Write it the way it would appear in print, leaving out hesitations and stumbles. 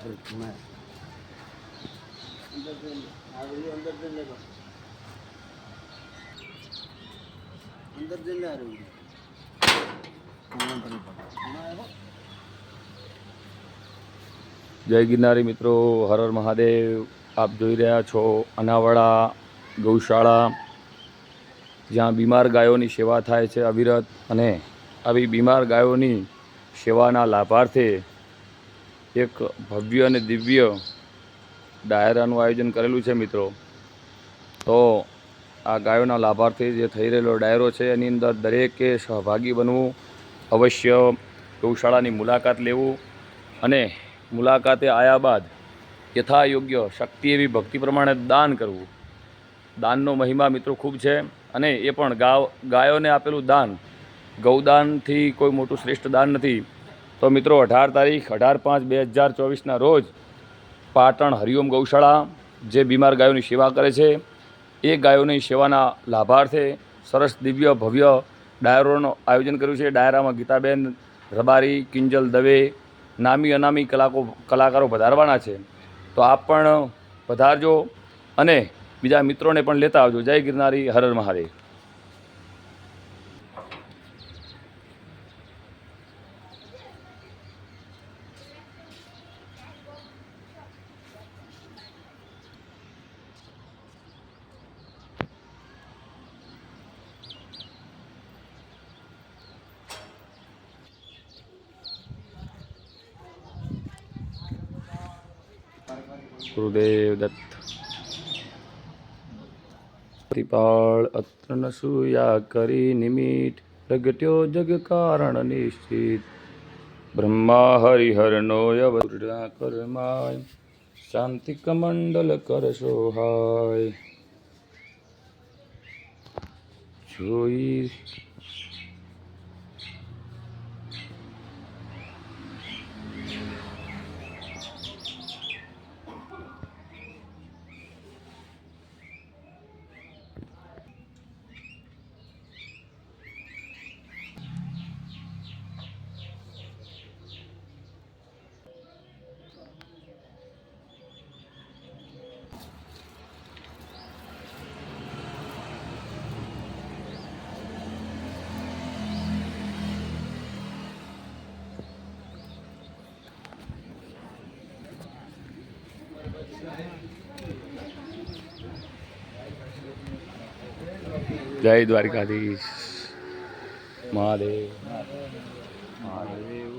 જય ગિરનારી મિત્રો, હર હર મહાદેવ। આપ જોઈ રહ્યા છો અનાવાડા ગૌશાળા, જ્યાં બીમાર ગાયોની સેવા થાય છે અવિરત, અને આવી બીમાર ગાયોની સેવાના લાભાર્થે એક ભવ્ય અને દિવ્ય ડાયરાનું આયોજન કરેલું છે મિત્રો। તો આ ગાયોના લાભાર્થે જે થઈ રહેલો ડાયરો છે એની અંદર દરેકે સહભાગી બનવું, અવશ્ય ગૌશાળાની મુલાકાત લેવું, અને મુલાકાતે આવ્યા બાદ યથા યોગ્ય શક્તિ એવી ભક્તિ પ્રમાણે દાન કરવું। દાનનો મહિમા મિત્રો ખૂબ છે, અને એ પણ ગાયોને આપેલું દાન ગૌદાનથી કોઈ મોટું શ્રેષ્ઠ દાન નથી। તો મિત્રો 18/5/2024ના રોજ પાટણ હરિઓમ ગૌશાળા જે બીમાર ગાયોની સેવા કરે છે એ ગાયોની સેવાના લાભાર્થે સરસ દિવ્ય ભવ્ય ડાયરોનું આયોજન કર્યું છે। ડાયરામાં ગીતાબેન રબારી, કિંજલ દવે, નામી અનામી કલાકારો પધારવાના છે। તો આપ પણ પધારજો અને બીજા મિત્રોને પણ લેતા આવજો। જય ગિરનારી, હર હર મહાદેવ। ગુરુદેવ દત્ત। પ્રતિપાળ અત્ર નસુયા કરી નિમિત, પ્રગટ્યો જગ કારણ નિશ્ચિત। બ્રહ્મા હરિહરનો અવતૃણા કરમાય, શાંતિક મંડલ કર સોહાય। જોઈ જય દ્વારિકાધીશ, મહાદેવ મહાદેવ।